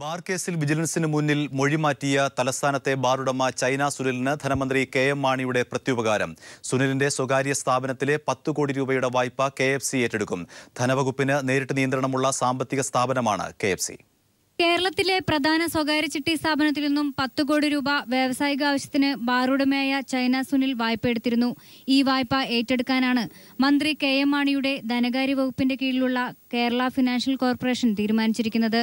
Bar കേസിൽ വിജിലൻസിന് മുന്നിൽ മൊഴിമാറ്റിയ തലസ്ഥാനത്തെ ബാറുടമ ചൈന സുനിലിന് ധനമന്ത്രി കെ.എം. മാണിയുടെ പ്രത്യുപകാരം. സുനിലിന്റെ സ്വകാര്യ സ്ഥാപനത്തിലെ 10 കോടി രൂപയുടെ വായ്പ KFC ഏറ്റെടുക്കും. ധനവകുപ്പിന് നേരിട്ട് നിയന്ത്രണമുള്ള സാമ്പത്തിക സ്ഥാപനമാണ് KFC. കേരളത്തിലെ പ്രധാന സ്വകാര്യ ചിട്ടി സ്ഥാപനത്തിൽ നിന്നും 10 കോടി രൂപ വ്യാവസായിക ആവശ്യത്തിന് ബാറുടമയായ ചൈന സുനിൽ വായ്പ എടുത്തിരുന്നു. ഈ വായ്പ ഏറ്റെടുക്കാനാണ് മന്ത്രി കെ.എം. മാണിയുടെ ധനകാര്യ വകുപ്പിന്റെ കീഴിലുള്ള കേരള ഫിനാൻഷ്യൽ കോർപ്പറേഷൻ തീരുമാനിച്ചിരിക്കുന്നത്.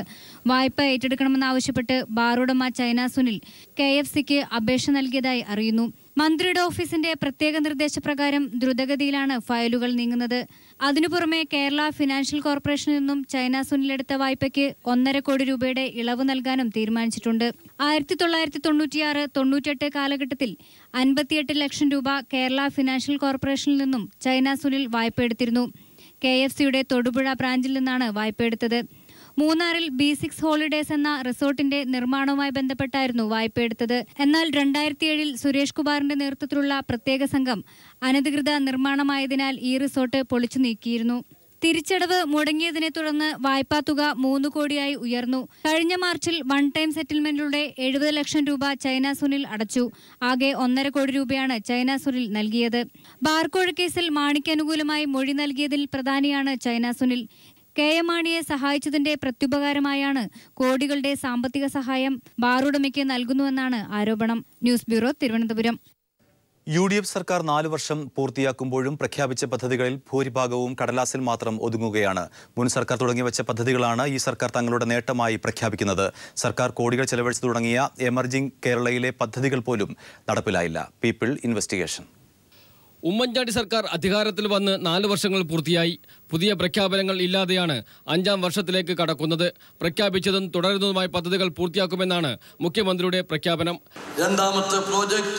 വായ്പ ഏറ്റെടുക്കണമെന്നാവശ്യപ്പെട്ട് ബാറുടമ ചൈന സുനിൽ KFCക്ക് അപേക്ഷ നൽകിയതായി അറിയുന്നു. മന്ത്രിയുടെ ഓഫീസിന്റെ പ്രത്യേക നിർദ്ദേശപ്രകാരം ദ്രുതഗതിയിലാണ് ഫയലുകൾ നീങ്ങുന്നത്. അതിനു പുറമെ കേരള ഫിനാൻഷ്യൽ കോർപ്പറേഷനിൽ നിന്നും ചൈന സുനിൽ എടുത്ത വായ്പയ്ക്ക് 1.5 കോടി രൂപയുടെ ഇളവ് നൽകാനും തീരുമാനിച്ചിട്ടുണ്ട്. 1996-98 കാലഘട്ടത്തിൽ 58 ലക്ഷം രൂപ കേരള ഫിനാൻഷ്യൽ കോർപ്പറേഷനിൽ നിന്നും ചൈന സുനിൽ വായ്പ എടുത്തിരുന്നു. KFCയുടെ തൊടുപുഴ ബ്രാഞ്ചിൽ നിന്നാണ് വായ്പയെടുത്തത്. മൂന്നാറിൽ B6 ഹോളിഡേസ് എന്ന റിസോർട്ടിന്റെ നിർമ്മാണവുമായി ബന്ധപ്പെട്ടായിരുന്നു വായ്പയെടുത്തത്. എന്നാൽ 2007-ൽ സുരേഷ് കുമാറിന്റെ നേതൃത്വത്തിലുള്ള പ്രത്യേക സംഘം അനധികൃത നിർമ്മാണമായതിനാൽ ഈ റിസോർട്ട് പൊളിച്ചു നീക്കിയിരുന്നു. തിരിച്ചടവ് മുടങ്ങിയതിനെ തുടർന്ന് വായ്പാ തുക 3 കോടിയായി ഉയർന്നു. കഴിഞ്ഞ മാർച്ചിൽ വൺ ടൈം സെറ്റിൽമെന്റിലൂടെ 70 ലക്ഷം രൂപ ചൈന സുനിൽ അടച്ചു. ആകെ 1.5 കോടി രൂപയാണ് ചൈന സുനിൽ നൽകിയത്. ബാർക്കോഴ കേസിൽ മാണിക്ക് അനുകൂലമായി മൊഴി നൽകിയതിൽ പ്രധാനിയാണ് ചൈന സുനിൽ. കെ.എം. മാണിയെ സഹായിച്ചതിന്റെ പ്രത്യുപകാരമായാണ് കോടികളുടെ സാമ്പത്തിക സഹായം ബാറുടമയ്ക്ക് നൽകുന്നുവെന്നാണ് ആരോപണം. News bureau, Thiruvananthapuram. UDF സർക്കാർ 4 വർഷം പൂർത്തിയാക്കുമ്പോഴും പ്രഖ്യാപിച്ച പദ്ധതികളിൽ ഭൂരിഭാഗവും കടലാസിൽ മാത്രം ഒതുങ്ങുകയാണ്. മുൻ സർക്കാർ തുടങ്ങിവെച്ച പദ്ധതികളാണ് ഈ സർക്കാർ തങ്ങളുടെ നേട്ടമായി പ്രഖ്യാപിക്കുന്നത്. സർക്കാർ കോടികൾ ചെലവഴിച്ചു തുടങ്ങിയ എമർജിംഗ് കേരളയിലെ പദ്ധതികൾ പോലും നടപ്പിലായില്ല. People investigation. ഉമ്മൻചാണ്ടി സർക്കാർ അധികാരത്തിൽ വന്ന് 4 വർഷങ്ങൾ പൂർത്തിയായി. പുതിയ പ്രഖ്യാപനങ്ങൾ ഇല്ലാതെയാണ് 5ാം വർഷത്തിലേക്ക് കടക്കുന്നത്. പ്രഖ്യാപിച്ചതും തുടരുന്നതുമായ പദ്ധതികൾ പൂർത്തിയാക്കുമെന്നാണ് മുഖ്യമന്ത്രിയുടെ പ്രഖ്യാപനം. രണ്ടാമത്തെ പ്രോജക്ട്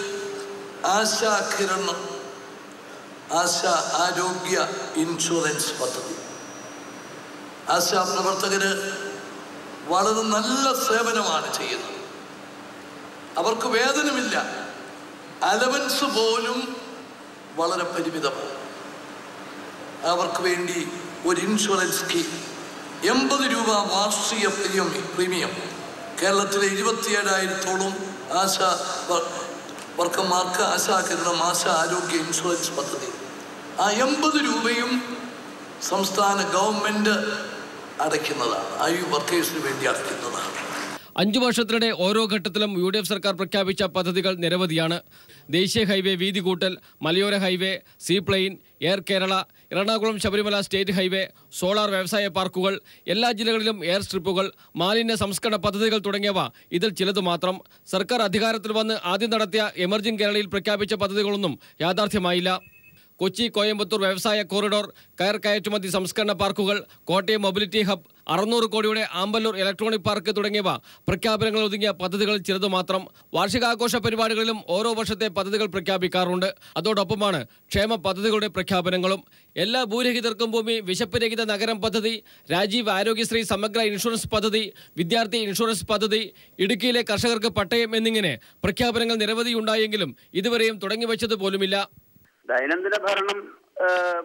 ആശാ കിരണം, ആശാ ആരോഗ്യ ഇൻഷുറൻസ് പദ്ധതി. ആശാ പ്രവർത്തകര് വളരെ നല്ല സേവനമാണ് ചെയ്യുന്നത്. അവർക്ക് വേതനമില്ല, അലവൻസ് പോലും വളരെ പരിമിതമാണ്. അവർക്ക് വേണ്ടി ഒരു ഇൻഷുറൻസ് സ്കീം, 80 രൂപ വാർഷിക പ്രീമിയം. കേരളത്തിലെ 27,000-ഓളം ആശാ വർക്കർമാർക്ക് ആശാ കിരണം, ആശാ ആരോഗ്യ ഇൻഷുറൻസ് പദ്ധതി. ആ 80 രൂപയും സംസ്ഥാന ഗവൺമെന്റ് അടയ്ക്കുന്നതാണ്, ഈ വർക്കേഴ്സിന് വേണ്ടി അടയ്ക്കുന്നതാണ്. 5 വർഷത്തിനിടെ ഓരോ ഘട്ടത്തിലും UDF സർക്കാർ പ്രഖ്യാപിച്ച പദ്ധതികൾ നിരവധിയാണ്. ദേശീയ ഹൈവേ വീതി കൂട്ടൽ, മലയോര highway, seaplane, air Kerala, Ernakulam Sabarimala state highway, solar വ്യവസായ പാർക്കുകൾ, എല്ലാ ജില്ലകളിലും എയർ സ്ട്രിപ്പുകൾ, മാലിന്യ സംസ്കരണ പദ്ധതികൾ തുടങ്ങിയവ ഇതിൽ ചിലത് മാത്രം. സർക്കാർ അധികാരത്തിൽ വന്ന് ആദ്യം നടത്തിയ എമർജിംഗ് കേരളയിൽ പ്രഖ്യാപിച്ച പദ്ധതികളൊന്നും യാഥാർത്ഥ്യമായില്ല. കൊച്ചി കോയമ്പത്തൂർ വ്യവസായ കോറിഡോർ, കയർ കയറ്റുമതി സംസ്കരണ പാർക്കുകൾ, കോട്ടയം മൊബിലിറ്റി ഹബ്, 600 കോടിയുടെ ആമ്പല്ലൂർ ഇലക്ട്രോണിക് പാർക്ക് തുടങ്ങിയവ പ്രഖ്യാപനങ്ങൾ ഒതുങ്ങിയ പദ്ധതികൾ ചിലതു മാത്രം. വാർഷികാഘോഷ പരിപാടികളിലും ഓരോ വർഷത്തെ പദ്ധതികൾ പ്രഖ്യാപിക്കാറുണ്ട്. അതോടൊപ്പമാണ് ക്ഷേമ പദ്ധതികളുടെ പ്രഖ്യാപനങ്ങളും. എല്ലാ ഭൂരഹിതർക്കും ഭൂമി, വിശപ്പ് രഹിത നഗരം പദ്ധതി, രാജീവ് ആരോഗ്യശ്രീ സമഗ്ര ഇൻഷുറൻസ് പദ്ധതി, വിദ്യാർത്ഥി ഇൻഷുറൻസ് പദ്ധതി, ഇടുക്കിയിലെ കർഷകർക്ക് പട്ടയം എന്നിങ്ങനെ പ്രഖ്യാപനങ്ങൾ നിരവധിയുണ്ടായെങ്കിലും ഇതുവരെയും തുടങ്ങിവെച്ചത് പോലുമില്ല. ദൈനംദിന ഭരണം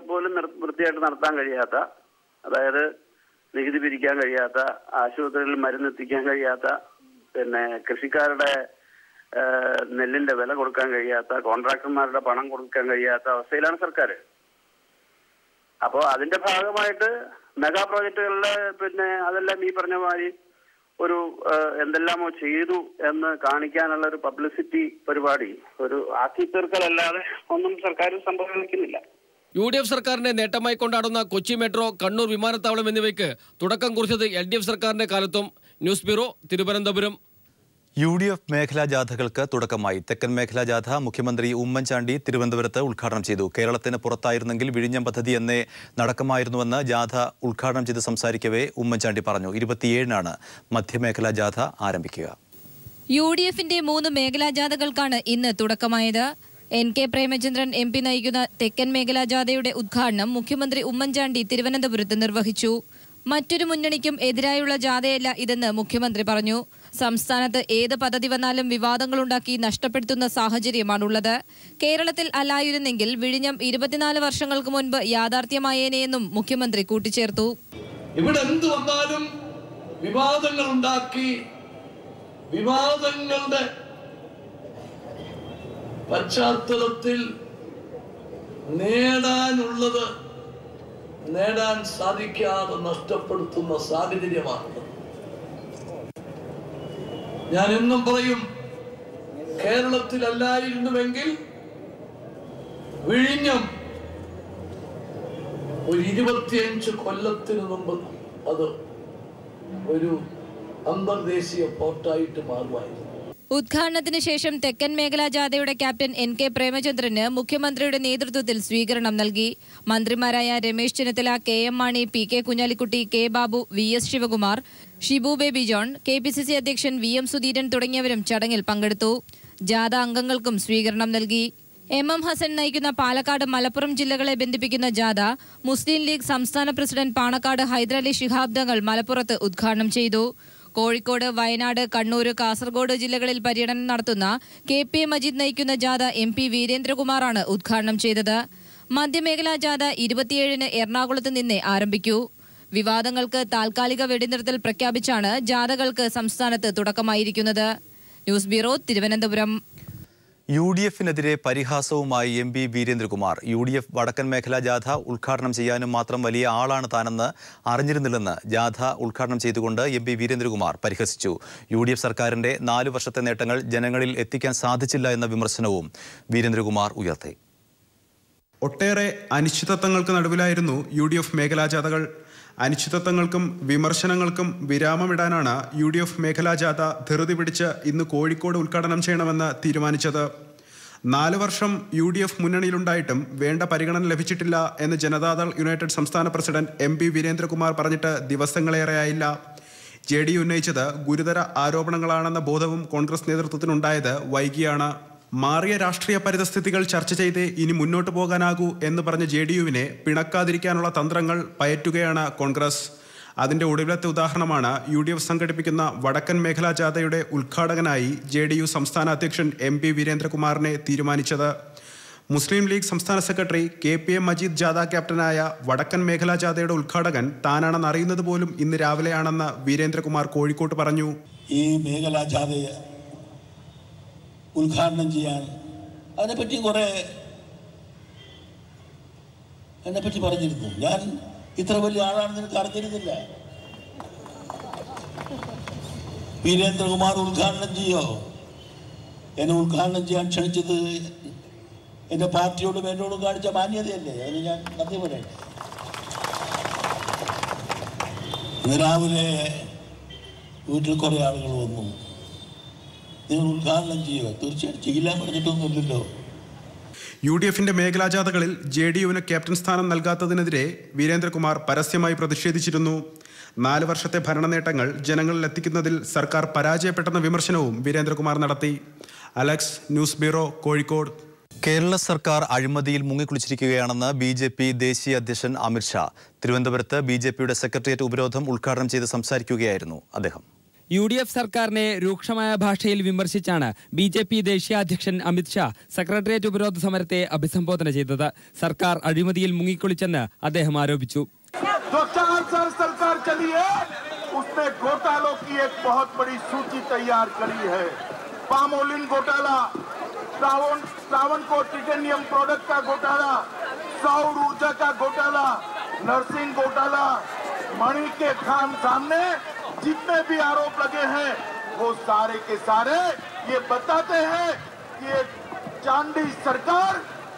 പോലും വൃത്തിയായിട്ട് നടത്താൻ കഴിയാത്ത, അതായത് നികുതി പിരിക്കാൻ കഴിയാത്ത, ആശുപത്രികളിൽ മരുന്നെത്തിക്കാൻ കഴിയാത്ത, പിന്നെ കൃഷിക്കാരുടെ നെല്ലിന്റെ വില കൊടുക്കാൻ കഴിയാത്ത, കോൺട്രാക്ടർമാരുടെ പണം കൊടുക്കാൻ കഴിയാത്ത അവസ്ഥയിലാണ് സർക്കാർ. അപ്പോൾ അതിന്റെ ഭാഗമായിട്ട് മെഗാ പ്രോജക്റ്റുകളിലെ പിന്നെ അതെല്ലാം ഈ പറഞ്ഞ മാതിരി ഒരു എന്തെല്ലാമോ ചെയ്തു എന്ന് കാണിക്കാനുള്ള ഒരു പബ്ലിസിറ്റി പരിപാടി, ഒരു ആക്കി തീർക്കലല്ലാതെ ഒന്നും സർക്കാർ സംഭവിക്കുന്നില്ല. UDF സർക്കാരിന്റെ നേട്ടമായി കൊണ്ടാടുന്ന കൊച്ചി മെട്രോ, കണ്ണൂർ വിമാനത്താവളം എന്നിവയ്ക്ക് തുടക്കം കുറിച്ചത് LDF സർക്കാരിന്റെ കാലത്തും. News bureau, Thiruvananthapuram. UDF മേഖലാ ജാഥകൾക്ക് തുടക്കമായി. തെക്കൻ മേഖലാ ജാഥ മുഖ്യമന്ത്രി ഉമ്മൻചാണ്ടി തിരുവനന്തപുരത്ത് ഉദ്ഘാടനം ചെയ്തു. കേരളത്തിന് പുറത്തായിരുന്നെങ്കിൽ വിഴിഞ്ഞം പദ്ധതി എന്നേ നടക്കുമായിരുന്നുവെന്ന് ജാഥ ഉദ്ഘാടനം ചെയ്ത് സംസാരിക്കവേ ഉമ്മൻചാണ്ടി പറഞ്ഞു. 27-നാണ് മധ്യമേഖലാ ജാഥ ആരംഭിക്കുക. UDFന്റെ 3 മേഖലാ ജാഥകൾക്കാണ് ഇന്ന് തുടക്കമായത്. NK പ്രേമചന്ദ്രൻ MP നയിക്കുന്ന തെക്കൻ മേഖലാ ജാഥയുടെ ഉദ്ഘാടനം മുഖ്യമന്ത്രി ഉമ്മൻചാണ്ടി തിരുവനന്തപുരത്ത് നിർവഹിച്ചു. മറ്റൊരു മുന്നണിക്കും എതിരായുള്ള ജാഥയല്ല ഇതെന്ന് മുഖ്യമന്ത്രി പറഞ്ഞു. സംസ്ഥാനത്ത് ഏത് പദ്ധതി വന്നാലും വിവാദങ്ങളുണ്ടാക്കി നഷ്ടപ്പെടുത്തുന്ന സാഹചര്യമാണുള്ളത്. കേരളത്തിൽ അല്ലായിരുന്നെങ്കിൽ വിഴിഞ്ഞം 24 വർഷങ്ങൾക്ക് മുൻപ് യാഥാർത്ഥ്യമായേനെയെന്നും മുഖ്യമന്ത്രി കൂട്ടിച്ചേർത്തു. ഇവിടെ എന്ത് വന്നാലും വിവാദങ്ങൾ ഉണ്ടാക്കി വിവാദങ്ങളുടെ പശ്ചാത്തലത്തിൽ നേടാനുള്ളത് നേടാൻ സാധിക്കാതെ നഷ്ടപ്പെടുത്തുന്ന സാഹചര്യമാണ്. ഞാൻ എന്നും പറയും, കേരളത്തിലല്ലായിരുന്നുവെങ്കിൽ വിഴിഞ്ഞം ഒരു 25 കൊല്ലത്തിന് മുമ്പ് അത് ഒരു അന്തർദേശീയ പോർട്ടായിട്ട് മാറുമായിരുന്നു. ഉദ്ഘാടനത്തിന് ശേഷം തെക്കൻ മേഖലാ ജാഥയുടെ ക്യാപ്റ്റൻ NK പ്രേമചന്ദ്രന് മുഖ്യമന്ത്രിയുടെ നേതൃത്വത്തിൽ സ്വീകരണം നൽകി. മന്ത്രിമാരായ Ramesh Chennithala, KM Mani, PK Kunhalikutty, K Babu, VS Sivakumar, Shibu Baby John, KPCC അധ്യക്ഷൻ VM സുധീരൻ തുടങ്ങിയവരും ചടങ്ങിൽ പങ്കെടുത്തു. ജാഥ അംഗങ്ങൾക്കും സ്വീകരണം നൽകി. MM ഹസൻ നയിക്കുന്ന പാലക്കാട്, മലപ്പുറം ജില്ലകളെ ബന്ധിപ്പിക്കുന്ന ജാഥ മുസ്ലിം ലീഗ് സംസ്ഥാന പ്രസിഡന്റ് പാണക്കാട് ഹൈദരലി ശിഹാബ് തങ്ങൾ മലപ്പുറത്ത് ഉദ്ഘാടനം ചെയ്തു. കോഴിക്കോട്, വയനാട്, കണ്ണൂർ, കാസർഗോഡ് ജില്ലകളിൽ പര്യടനം നടത്തുന്ന KP മജീദ് നയിക്കുന്ന ജാഥ MP വീരേന്ദ്രകുമാറാണ് ഉദ്ഘാടനം ചെയ്തത്. മധ്യമേഖലാ ജാഥ 27-ന് എറണാകുളത്ത് നിന്നേ ആരംഭിക്കൂ. വിവാദങ്ങൾക്ക് താൽക്കാലിക വെടിനിർത്തൽ പ്രഖ്യാപിച്ചാണ് ജാഥകൾക്ക് സംസ്ഥാനത്ത് തുടക്കമായിരിക്കുന്നത്. News bureau, Thiruvananthapuram. UDF-നെതിരെ പരിഹാസവുമായി MP വീരേന്ദ്രകുമാർ. UDF വടക്കൻ മേഖലാ ജാഥ ഉദ്ഘാടനം ചെയ്യാനും മാത്രം വലിയ ആളാണ് താനെന്ന് അറിഞ്ഞിരുന്നില്ലെന്ന് ജാഥ ഉദ്ഘാടനം ചെയ്തുകൊണ്ട് MP വീരേന്ദ്രകുമാർ പരിഹസിച്ചു. UDF സർക്കാരിന്റെ 4 വർഷത്തെ നേട്ടങ്ങൾ ജനങ്ങളിൽ എത്തിക്കാൻ സാധിച്ചില്ല എന്ന വിമർശനവും വീരേന്ദ്രകുമാർ ഉയർത്തി. ഒട്ടേറെ അനിശ്ചിതത്വങ്ങൾക്ക് നടുവിലായിരുന്നു UDF മേഖലാ ജാഥകൾ. അനിശ്ചിതത്വങ്ങൾക്കും വിമർശനങ്ങൾക്കും വിരാമമിടാനാണ് UDF മേഖലാ ജാഥ ധൃതി പിടിച്ച് ഇന്ന് കോഴിക്കോട് ഉദ്ഘാടനം ചെയ്യണമെന്ന് തീരുമാനിച്ചത്. 4 വർഷം UDF മുന്നണിയിലുണ്ടായിട്ടും വേണ്ട പരിഗണന ലഭിച്ചിട്ടില്ല എന്ന് ജനതാദൾ യുണൈറ്റഡ് സംസ്ഥാന പ്രസിഡന്റ് MP വീരേന്ദ്രകുമാർ പറഞ്ഞിട്ട് ദിവസങ്ങളേറെയായില്ല. JDU ഉന്നയിച്ചത് ഗുരുതര ആരോപണങ്ങളാണെന്ന ബോധവും കോൺഗ്രസ് നേതൃത്വത്തിനുണ്ടായത് വൈകിയാണ്. മാറിയ രാഷ്ട്രീയ പരിതസ്ഥിതികൾ ചർച്ച ചെയ്ത് ഇനി മുന്നോട്ട് പോകാനാകൂ എന്ന് പറഞ്ഞ JDU-വിനെ പിണക്കാതിരിക്കാനുള്ള തന്ത്രങ്ങൾ പയറ്റുകയാണ് കോൺഗ്രസ്. അതിന്റെ ഒടുവിലത്തെ ഉദാഹരണമാണ് UDF സംഘടിപ്പിക്കുന്ന വടക്കൻ മേഖലാ ജാഥയുടെ ഉദ്ഘാടകനായി JDU സംസ്ഥാന അധ്യക്ഷൻ MP വീരേന്ദ്രകുമാറിനെ തീരുമാനിച്ചത്. മുസ്ലിം ലീഗ് സംസ്ഥാന സെക്രട്ടറി KPM മജീദ് ജാഥ ക്യാപ്റ്റനായ വടക്കൻ മേഖലാ ജാഥയുടെ ഉദ്ഘാടകൻ താനാണെന്ന് അറിയുന്നത് പോലും ഇന്ന് രാവിലെയാണെന്ന് വീരേന്ദ്രകുമാർ കോഴിക്കോട്ട് പറഞ്ഞു. ഈ മേഖലാ ജാഥയെ ഉദ്ഘാടനം ചെയ്യാൻ അതിനെപ്പറ്റി പറഞ്ഞിരുന്നു. ഞാൻ ഇത്ര വലിയ ആളാണെന്ന് എനിക്ക് അറിഞ്ഞിരുന്നില്ല. വീരേന്ദ്രകുമാർ ഉദ്ഘാടനം ചെയ്യോ? എന്നെ ഉദ്ഘാടനം ചെയ്യാൻ ക്ഷണിച്ചത് എൻ്റെ പാർട്ടിയോടും എന്നോടും കാണിച്ച മാന്യതയല്ലേ? അതിന് ഞാൻ നന്ദി പറയട്ടെ. ഇന്ന് രാവിലെ വീട്ടിൽ കുറേ ആളുകൾ വന്നു. നിങ്ങൾ ഉദ്ഘാടനം ചെയ്യുക. തീർച്ചയായിട്ടും ചെയ്യില്ല പറഞ്ഞിട്ടൊന്നുമില്ലല്ലോ. UDF-ന്റെ മേഖലാ ജാഥകളിൽ JDU-ന് ക്യാപ്റ്റൻ സ്ഥാനം നൽകാത്തതിനെതിരെ വീരേന്ദ്രകുമാർ പരസ്യമായി പ്രതിഷേധിച്ചിരുന്നു. 4 വർഷത്തെ ഭരണ നേട്ടങ്ങൾ ജനങ്ങളിൽ എത്തിക്കുന്നതിൽ സർക്കാർ പരാജയപ്പെട്ടെന്ന വിമർശനവും വീരേന്ദ്രകുമാർ നടത്തി. Alex, news bureau, Kozhikode. Kerala സർക്കാർ അഴിമതിയിൽ മുങ്ങിക്കുളിച്ചിരിക്കുകയാണെന്ന് BJP ദേശീയ അധ്യക്ഷൻ അമിത് ഷാ. തിരുവനന്തപുരത്ത് BJP-യുടെ സെക്രട്ടേറിയറ്റ് ഉപരോധം ഉദ്ഘാടനം ചെയ്ത് സംസാരിക്കുകയായിരുന്നു അദ്ദേഹം. UDF സർക്കാരിനെ രൂക്ഷമായ ഭാഷയിൽ വിമർശിച്ചാണ് BJP ദേശീയ അധ്യക്ഷൻ അമിത് ഷാ സെക്രട്ടേറിയറ്റ് ഉപരോധ സമരത്തെ അഭിസംബോധന ചെയ്തത്. സർക്കാർ അഴിമതിയിൽ മുങ്ങിക്കുളിച്ചെന്ന് അദ്ദേഹം ആരോപിച്ചു. जितने भी आरोप लगे हैं वो सारे के सारे ये बताते हैं कि ये चांदी सरकार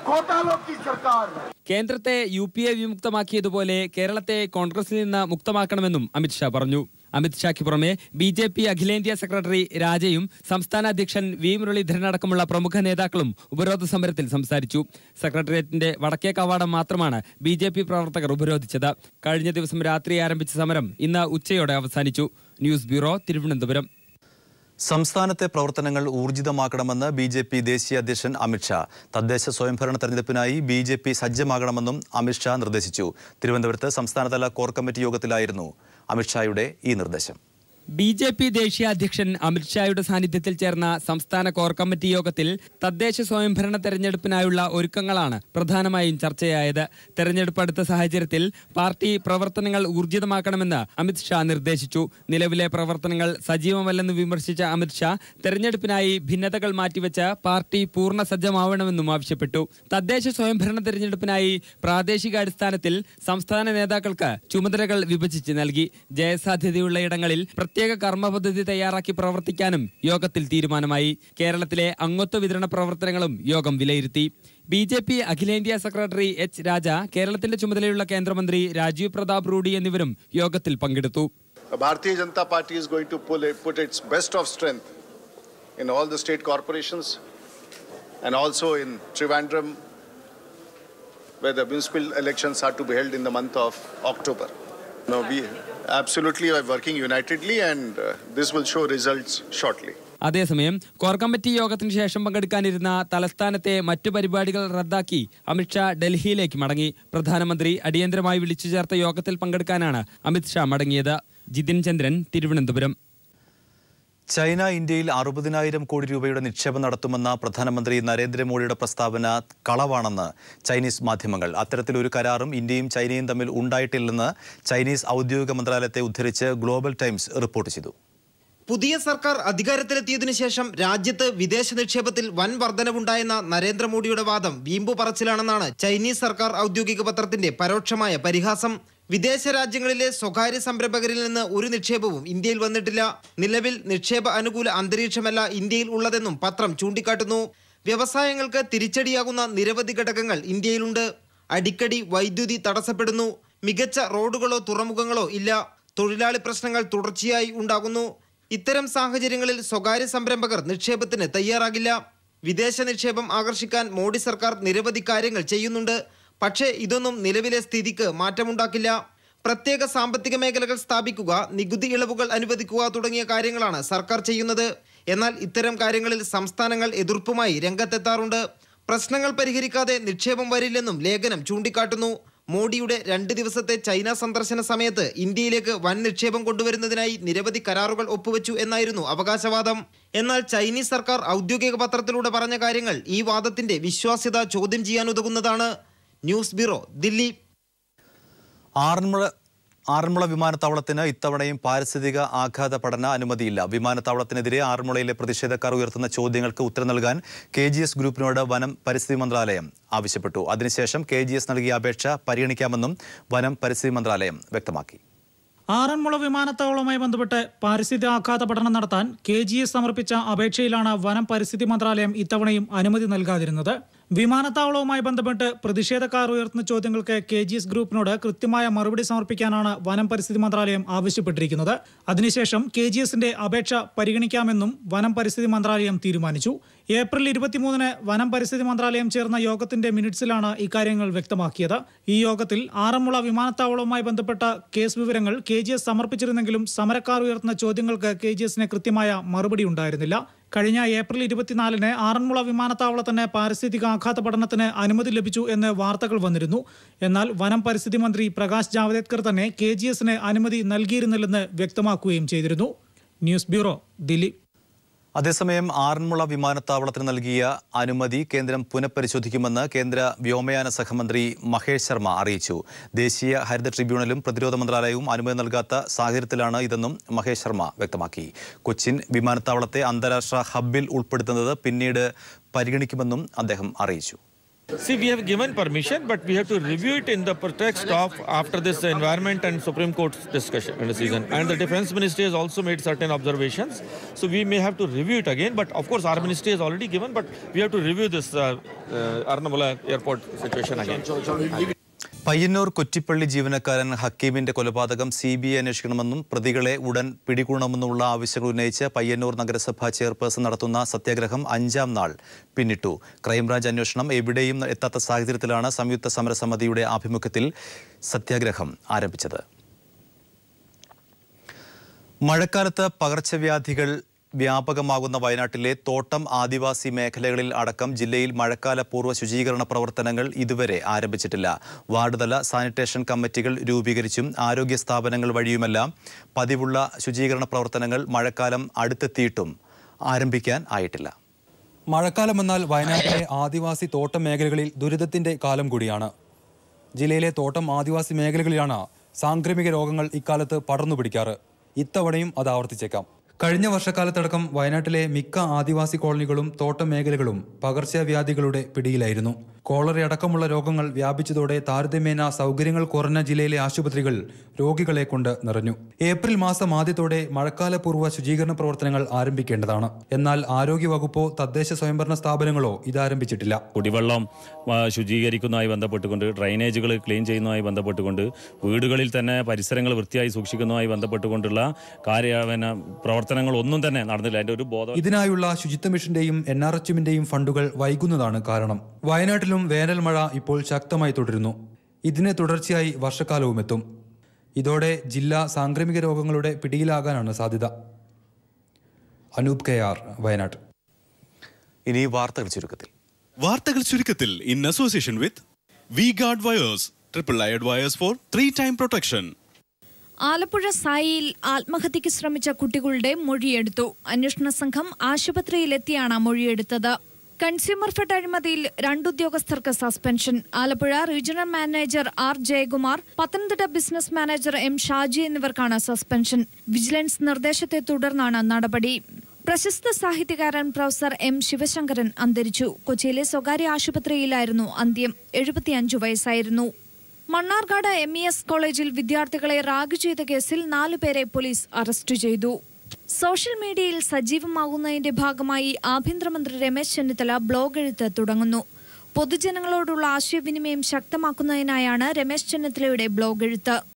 घोटालों की सरकार है. കേന്ദ്രത്തെ UPA വിമുക്തമാക്കിയതുപോലെ കേരളത്തെ കോൺഗ്രസിൽ നിന്ന് മുക്തമാക്കണമെന്നും അമിത് ഷാ പറഞ്ഞു. അമിത് ഷായ്ക്ക് പുറമെ BJP അഖിലേന്ത്യാ സെക്രട്ടറി രാജയും സംസ്ഥാന അധ്യക്ഷൻ V മുരളീധരൻ അടക്കമുള്ള പ്രമുഖ നേതാക്കളും ഉപരോധ സമരത്തിൽ സംസാരിച്ചു. സെക്രട്ടേറിയറ്റിന്റെ വടക്കേ കവാടം മാത്രമാണ് BJP പ്രവർത്തകർ ഉപരോധിച്ചത്. കഴിഞ്ഞ ദിവസം രാത്രി ആരംഭിച്ച സമരം ഇന്ന് ഉച്ചയോടെ അവസാനിച്ചു. News bureau, Thiruvananthapuram. സംസ്ഥാനത്തെ പ്രവർത്തനങ്ങൾ ഊർജിതമാക്കണമെന്ന് BJP ദേശീയ അധ്യക്ഷൻ അമിത് ഷാ. തദ്ദേശ സ്വയംഭരണ തെരഞ്ഞെടുപ്പിനായി BJP സജ്ജമാകണമെന്നും അമിത് ഷാ നിർദ്ദേശിച്ചു. തിരുവനന്തപുരത്ത് സംസ്ഥാനതല കോർ കമ്മിറ്റി യോഗത്തിലായിരുന്നു അമിത് ഷായുടെ ഈ നിർദ്ദേശം. BJP ദേശീയ അധ്യക്ഷൻ അമിത്ഷായുടെ സാന്നിധ്യത്തിൽ ചേർന്ന സംസ്ഥാന കോർ കമ്മിറ്റി യോഗത്തിൽ തദ്ദേശ സ്വയംഭരണ തെരഞ്ഞെടുപ്പിനായുള്ള ഒരുക്കങ്ങളാണ് പ്രധാനമായും ചർച്ചയായത്. തെരഞ്ഞെടുപ്പ് അടുത്ത സാഹചര്യത്തിൽ പാർട്ടി പ്രവർത്തനങ്ങൾ ഊർജിതമാക്കണമെന്ന് അമിത്ഷാ നിർദ്ദേശിച്ചു. നിലവിലെ പ്രവർത്തനങ്ങൾ സജീവമല്ലെന്ന് വിമർശിച്ച അമിത്ഷാ തെരഞ്ഞെടുപ്പിനായി ഭിന്നതകൾ മാറ്റിവെച്ച് പാർട്ടി പൂർണ്ണ സജ്ജമാവണമെന്നും ആവശ്യപ്പെട്ടു. തദ്ദേശ സ്വയംഭരണ തെരഞ്ഞെടുപ്പിനായി പ്രാദേശികാടിസ്ഥാനത്തിൽ സംസ്ഥാന നേതാക്കൾക്ക് ചുമതലകൾ വിഭജിച്ച് നൽകി. ജയസാധ്യതയുള്ള ഇടങ്ങളിൽ പ്രത്യേക കർമ്മപദ്ധതി തയ്യാറാക്കി പ്രവർത്തിക്കാനും യോഗത്തിൽ തീരുമാനമായി. കേരളത്തിലെ അംഗത്വ വിതരണ പ്രവർത്തനങ്ങളും യോഗം വിലയിരുത്തി. BJP അഖിലേന്ത്യാ സെക്രട്ടറി H. രാജ, കേരളത്തിന്റെ ചുമതലയുള്ള കേന്ദ്രമന്ത്രി രാജീവ് പ്രതാപ് റൂഡി എന്നിവരും യോഗത്തിൽ പങ്കെടുത്തു. Bharatiya Janata Party is going to put its best of strength in all the state corporations and also in Trivandrum, where the municipal elections are to be held in the month of October. Now we absolutely are working unitedly and this will show results shortly. അതേസമയം core committee യോഗത്തിന് ശേഷം പങ്കെടുക്കാനിരുന്ന തലസ്ഥാനത്തെ മറ്റു പരിപാടികൾ റദ്ദാക്കി അമിത്ഷാ ഡൽഹിയിലേക്ക് മടങ്ങി. പ്രധാനമന്ത്രി അടിയന്തരമായി വിളിച്ചു ചേർത്ത യോഗത്തിൽ പങ്കെടുക്കാനാണ് അമിത്ഷാ മടങ്ങിയത്. ജിതിൻ ചന്ദ്രൻ, തിരുവനന്തപുരം. ചൈന ഇന്ത്യയിൽ 60,000 കോടി രൂപയുടെ നിക്ഷേപം നടത്തുമെന്ന പ്രധാനമന്ത്രി നരേന്ദ്രമോദിയുടെ പ്രസ്താവന കളവാണെന്ന് ചൈനീസ് മാധ്യമങ്ങൾ. അത്തരത്തിലൊരു കരാറും ഇന്ത്യയും ചൈനയും തമ്മിൽ ഉണ്ടായിട്ടില്ലെന്ന് ചൈനീസ് ഔദ്യോഗിക മന്ത്രാലയത്തെ ഉദ്ധരിച്ച് ഗ്ലോബൽ ടൈംസ് റിപ്പോർട്ട് ചെയ്തു. പുതിയ സർക്കാർ അധികാരത്തിലെത്തിയതിനു ശേഷം രാജ്യത്ത് വിദേശ നിക്ഷേപത്തിൽ വൻ വർധനവുണ്ടായെന്ന നരേന്ദ്രമോദിയുടെ വാദം വീമ്പു പറച്ചിലാണെന്നാണ് ചൈനീസ് സർക്കാർ ഔദ്യോഗിക പത്രത്തിന്റെ പരോക്ഷമായ പരിഹാസം. വിദേശ രാജ്യങ്ങളിലെ സ്വകാര്യ സംരംഭകരിൽ നിന്ന് ഒരു നിക്ഷേപവും ഇന്ത്യയിൽ വന്നിട്ടില്ല. നിലവിൽ നിക്ഷേപ അനുകൂല അന്തരീക്ഷമല്ല ഇന്ത്യയിൽ ഉള്ളതെന്നും പത്രം ചൂണ്ടിക്കാട്ടുന്നു. വ്യവസായങ്ങൾക്ക് തിരിച്ചടിയാകുന്ന നിരവധി ഘടകങ്ങൾ ഇന്ത്യയിലുണ്ട്. അടിക്കടി വൈദ്യുതി തടസ്സപ്പെടുന്നു. മികച്ച റോഡുകളോ തുറമുഖങ്ങളോ ഇല്ല. തൊഴിലാളി പ്രശ്നങ്ങൾ തുടർച്ചയായി ഉണ്ടാകുന്നു. ഇത്തരം സാഹചര്യങ്ങളിൽ സ്വകാര്യ സംരംഭകർ നിക്ഷേപത്തിന് തയ്യാറാകില്ല. വിദേശ നിക്ഷേപം ആകർഷിക്കാൻ മോഡി സർക്കാർ നിരവധി കാര്യങ്ങൾ ചെയ്യുന്നുണ്ട്. പക്ഷേ ഇതൊന്നും നിലവിലെ സ്ഥിതിക്ക് മാറ്റമുണ്ടാക്കില്ല. പ്രത്യേക സാമ്പത്തിക മേഖലകൾ സ്ഥാപിക്കുക, നികുതി ഇളവുകൾ അനുവദിക്കുക തുടങ്ങിയ കാര്യങ്ങളാണ് സർക്കാർ ചെയ്യുന്നത്. എന്നാൽ ഇത്തരം കാര്യങ്ങളിൽ സംസ്ഥാനങ്ങൾ എതിർപ്പുമായി രംഗത്തെത്താറുണ്ട്. പ്രശ്നങ്ങൾ പരിഹരിക്കാതെ നിക്ഷേപം വരില്ലെന്നും ലേഖനം ചൂണ്ടിക്കാട്ടുന്നു. മോഡിയുടെ 2 ദിവസത്തെ ചൈന സന്ദർശന സമയത്ത് ഇന്ത്യയിലേക്ക് വൻ നിക്ഷേപം കൊണ്ടുവരുന്നതിനായി നിരവധി കരാറുകൾ ഒപ്പുവെച്ചു എന്നായിരുന്നു അവകാശവാദം. എന്നാൽ ചൈനീസ് സർക്കാർ ഔദ്യോഗിക പത്രത്തിലൂടെ പറഞ്ഞ കാര്യങ്ങൾ ഈ വാദത്തിന്റെ വിശ്വാസ്യത ചോദ്യം ചെയ്യാനുതകുന്നതാണ്. News bureau, Delhi. ആറന്മുള വിമാനത്താവളത്തിന് ഇത്തവണയും പാരിസ്ഥിതിക ആഘാത പഠന അനുമതിയില്ല. വിമാനത്താവളത്തിനെതിരെ ആറന്മുളയിലെ പ്രതിഷേധക്കാർ ഉയർത്തുന്ന ചോദ്യങ്ങൾക്ക് ഉത്തരം നൽകാൻ KGS ഗ്രൂപ്പിനോട് വനം പരിസ്ഥിതി മന്ത്രാലയം ആവശ്യപ്പെട്ടു. അതിനുശേഷം KGS നൽകിയ അപേക്ഷ പരിഗണിക്കാമെന്നും വനം പരിസ്ഥിതി മന്ത്രാലയം വ്യക്തമാക്കി. ആറന്മുള വിമാനത്താവളവുമായി ബന്ധപ്പെട്ട് പാരിസ്ഥിതിക ആഘാത പഠനം നടത്താൻ KGS സമർപ്പിച്ച അപേക്ഷയിലാണ് വനം പരിസ്ഥിതി മന്ത്രാലയം ഇത്തവണയും അനുമതി നൽകാതിരുന്നത്. വിമാനത്താവളവുമായി ബന്ധപ്പെട്ട് പ്രതിഷേധക്കാർ ഉയർത്തുന്ന ചോദ്യങ്ങൾക്ക് KGS ഗ്രൂപ്പിനോട് കൃത്യമായ മറുപടി സമർപ്പിക്കാനാണ് വനം പരിസ്ഥിതി മന്ത്രാലയം ആവശ്യപ്പെട്ടിരിക്കുന്നത്. അതിനുശേഷം KGSന്റെ അപേക്ഷ പരിഗണിക്കാമെന്നും വനം പരിസ്ഥിതി മന്ത്രാലയം തീരുമാനിച്ചു. ഏപ്രിൽ 23-ന് വനം പരിസ്ഥിതി മന്ത്രാലയം ചേർന്ന യോഗത്തിന്റെ മിനിറ്റ്സിലാണ് ഇക്കാര്യങ്ങൾ വ്യക്തമാക്കിയത്. ഈ യോഗത്തിൽ ആറന്മുള വിമാനത്താവളവുമായി ബന്ധപ്പെട്ട കേസ് വിവരങ്ങൾ KGS സമർപ്പിച്ചിരുന്നെങ്കിലും സമരക്കാർ ഉയർത്തുന്ന ചോദ്യങ്ങൾക്ക് KGSന് കൃത്യമായ മറുപടി ഉണ്ടായിരുന്നില്ല. കഴിഞ്ഞ ഏപ്രിൽ 24-ന് ആറന്മുള വിമാനത്താവളത്തിന് പാരിസ്ഥിതിക ആഘാത പഠനത്തിന് അനുമതി ലഭിച്ചു എന്ന് വാർത്തകൾ വന്നിരുന്നു. എന്നാൽ വനം പരിസ്ഥിതി മന്ത്രി പ്രകാശ് ജാവ്ദേക്കർ തന്നെ KGSന് അനുമതി നൽകിയിരുന്നില്ലെന്ന് വ്യക്തമാക്കുകയും ചെയ്തിരുന്നു. News bureau, Delhi. അതേസമയം ആറന്മുള വിമാനത്താവളത്തിന് നൽകിയ അനുമതി കേന്ദ്രം പുനഃപരിശോധിക്കുമെന്ന് കേന്ദ്ര വ്യോമയാന സഹമന്ത്രി മഹേഷ് ശർമ്മ അറിയിച്ചു. ദേശീയ ഹരിത ട്രിബ്യൂണലും പ്രതിരോധ മന്ത്രാലയവും അനുമതി നൽകാത്ത സാഹചര്യത്തിലാണ് ഇതെന്നും മഹേഷ് ശർമ്മ വ്യക്തമാക്കി. കൊച്ചിൻ വിമാനത്താവളത്തെ അന്താരാഷ്ട്ര ഹബ്ബിൽ ഉൾപ്പെടുത്തുന്നത് പിന്നീട് പരിഗണിക്കുമെന്നും അദ്ദേഹം അറിയിച്ചു. See, we have given permission, but we have to review it in the context of after this environment and Supreme Court's decision. And the Defense Ministry has also made certain observations. So we may have to review it again. But of course, our ministry has already given, but we have to review this Arnamula airport situation again. Payyanur കൊറ്റിപ്പള്ളി ജീവനക്കാരൻ ഹക്കീമിന്റെ കൊലപാതകം CBI അന്വേഷിക്കണമെന്നും പ്രതികളെ ഉടൻ പിടികൂടണമെന്നുമുള്ള ആവശ്യങ്ങൾ ഉന്നയിച്ച് പയ്യന്നൂർ നഗരസഭാ chairperson നടത്തുന്ന സത്യാഗ്രഹം 5ാം നാൾ പിന്നിട്ടു. ക്രൈംബ്രാഞ്ച് അന്വേഷണം എവിടെയും എത്താത്ത സാഹചര്യത്തിലാണ് സംയുക്ത സമരസമിതിയുടെ ആഭിമുഖ്യത്തിൽ സത്യാഗ്രഹം ആരംഭിച്ചത്. മഴക്കാലത്ത് പകർച്ചവ്യാധികൾ വ്യാപകമാകുന്ന വയനാട്ടിലെ തോട്ടം ആദിവാസി മേഖലകളിൽ അടക്കം ജില്ലയിൽ മഴക്കാല പൂർവ്വ ശുചീകരണ പ്രവർത്തനങ്ങൾ ഇതുവരെ ആരംഭിച്ചിട്ടില്ല. വാർഡ് തല സാനിറ്റേഷൻ കമ്മിറ്റികൾ രൂപീകരിച്ചും ആരോഗ്യ സ്ഥാപനങ്ങൾ വഴിയുമെല്ലാം പതിവുള്ള ശുചീകരണ പ്രവർത്തനങ്ങൾ മഴക്കാലം അടുത്തെത്തിയിട്ടും ആരംഭിക്കാൻ ആയിട്ടില്ല. മഴക്കാലമെന്നാൽ വയനാട്ടിലെ ആദിവാസി തോട്ടം മേഖലകളിൽ ദുരിതത്തിന്റെ കാലം കൂടിയാണ്. ജില്ലയിലെ തോട്ടം ആദിവാസി മേഖലകളിലാണ് സാംക്രമിക രോഗങ്ങൾ ഇക്കാലത്ത് പടർന്നു പിടിക്കാറ്. ഇത്തവണയും അത് ആവർത്തിച്ചേക്കാം. കഴിഞ്ഞ വർഷക്കാലത്തടക്കം വയനാട്ടിലെ മിക്ക ആദിവാസി കോളനികളും തോട്ടം മേഖലകളും പകർച്ചവ്യാധികളുടെ പിടിയിലായിരുന്നു. കോളറയടക്കമുള്ള രോഗങ്ങൾ വ്യാപിച്ചതോടെ താരതമ്യേന സൗകര്യങ്ങൾ കുറഞ്ഞ ജില്ലയിലെ ആശുപത്രികൾ രോഗികളെ കൊണ്ട് നിറഞ്ഞു. ഏപ്രിൽ മാസം ആദ്യത്തോടെ മഴക്കാലപൂർവ്വ ശുചീകരണ പ്രവർത്തനങ്ങൾ ആരംഭിക്കേണ്ടതാണ്. എന്നാൽ ആരോഗ്യവകുപ്പോ തദ്ദേശ സ്വയംഭരണ സ്ഥാപനങ്ങളോ ഇതാരംഭിച്ചിട്ടില്ല. കുടിവെള്ളം ശുചീകരിക്കുന്നതുമായി ബന്ധപ്പെട്ടുകൊണ്ട്, ഡ്രൈനേജുകൾ ക്ലീൻ ചെയ്യുന്നതുമായി ബന്ധപ്പെട്ടുകൊണ്ട്, വീടുകളിൽ തന്നെ പരിസരങ്ങൾ വൃത്തിയായി സൂക്ഷിക്കുന്നതുമായി ബന്ധപ്പെട്ടുകൊണ്ടുള്ള പ്രവർത്തനങ്ങളൊന്നും തന്നെ നടന്നില്ല. അതിന്റെ ഒരു ബോധം. ഇതിനായുള്ള ശുചിത്വ മിഷന്റെയും NRHMന്റെയും ഫണ്ടുകൾ വൈകുന്നതാണ് കാരണം. വയനാട്ടിലും വേനൽ മഴ ഇപ്പോൾ ശക്തമായി തുടരുന്നു. ഇതിന് തുടർച്ചയായി വർഷക്കാലവും എത്തും. ഇതോടെ ജില്ല സാംക്രമിക രോഗങ്ങളുടെ പിടിയിലാകാനാണ് സാധ്യത. അനൂപ് KR, വയനാട്. ഇനി വാർത്തകൾ ചുരുക്കത്തിൽ in association with V-Guard Wires, triple layered wires for 3-time protection. Alappuzha സായിയിൽ ആത്മഹത്യയ്ക്ക് ശ്രമിച്ച കുട്ടികളുടെ മൊഴിയെടുത്തു. അന്വേഷണ സംഘം ആശുപത്രിയിലെത്തിയാണ് മൊഴിയെടുത്തത്. കൺസ്യൂമർ ഫെഡ് അഴിമതിയിൽ 2 ഉദ്യോഗസ്ഥർക്ക് suspension. Alappuzha regional manager R. Jayakumar, Pathanamthitta business manager M. Shaji എന്നിവർക്കാണ് സസ്പെൻഷൻ. വിജിലൻസ് നിർദ്ദേശത്തെ തുടർന്നാണ് നടപടി. പ്രശസ്ത സാഹിത്യകാരൻ പ്രൊഫസർ M. ശിവശങ്കരൻ അന്തരിച്ചു. കൊച്ചിയിലെ സ്വകാര്യ ആശുപത്രിയിലായിരുന്നു അന്ത്യം. 75 വയസ്സായിരുന്നു. മണ്ണാർക്കാട് MES കോളേജിൽ വിദ്യാർത്ഥികളെ റാഗ് ചെയ്ത കേസിൽ 4 പേരെ പോലീസ് അറസ്റ്റ് ചെയ്തു. സോഷ്യൽ മീഡിയയിൽ സജീവമാകുന്നതിന്റെ ഭാഗമായി ആഭ്യന്തരമന്ത്രി രമേശ് ചെന്നിത്തല ബ്ലോഗ് എഴുത്ത് തുടങ്ങുന്നു. പൊതുജനങ്ങളോടുള്ള ആശയവിനിമയം ശക്തമാക്കുന്നതിനായാണ് രമേശ് ചെന്നിത്തലയുടെ ബ്ലോഗ് എഴുത്ത്.